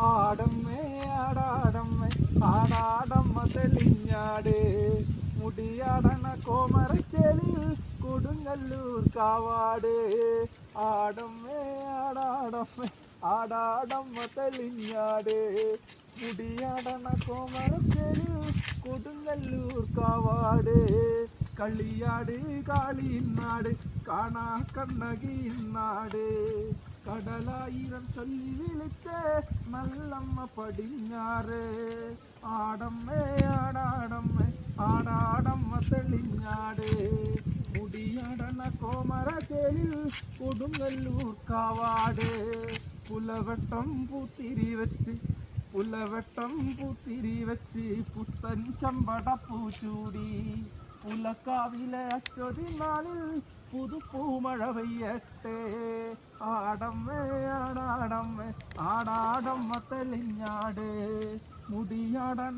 ആടമ്മേ ആടാടമ്മേ ആടാടമ്മ തെളിഞ്ഞാട് മുടിയാടണ കോമരച്ചേലിൽ കൊടുങ്ങല്ലൂർ കാവാട്. ആടമ്മേ ആടാടമ്മേ ആടാടമ്മ തെളിഞ്ഞാട് മുടിയാടണ കോമരച്ചേലിൽ കൊടുങ്ങല്ലൂർ കാവാട്. കളിയാട് കാളിനാട് കാണാ കണ്ണകിനാട് കടലായിരം ചൊല്ലി വിളിച്ച് നല്ലമ്മ പടിഞ്ഞാറ്. ആടമ്മേ ആടാടമ്മേ ആടാടമ്മ തെളിഞ്ഞാട് മുടിയടണ കോമരച്ചേലിൽ കൊടുങ്ങല്ലൂർ കാവാട്. പുലവട്ടം പൂത്തിരി വെച്ച് പുത്തൻ ചമ്പടപ്പൂ ചൂടി പുലക്കാവിലെ അശ്വതി നാളിൽ പുതുപ്പൂമഴ പെയ്യട്ടെ. ആടമ്മേ ആടാടമ്മേ ആടാടമ്മ തെളിഞ്ഞാട് മുടിയാടണ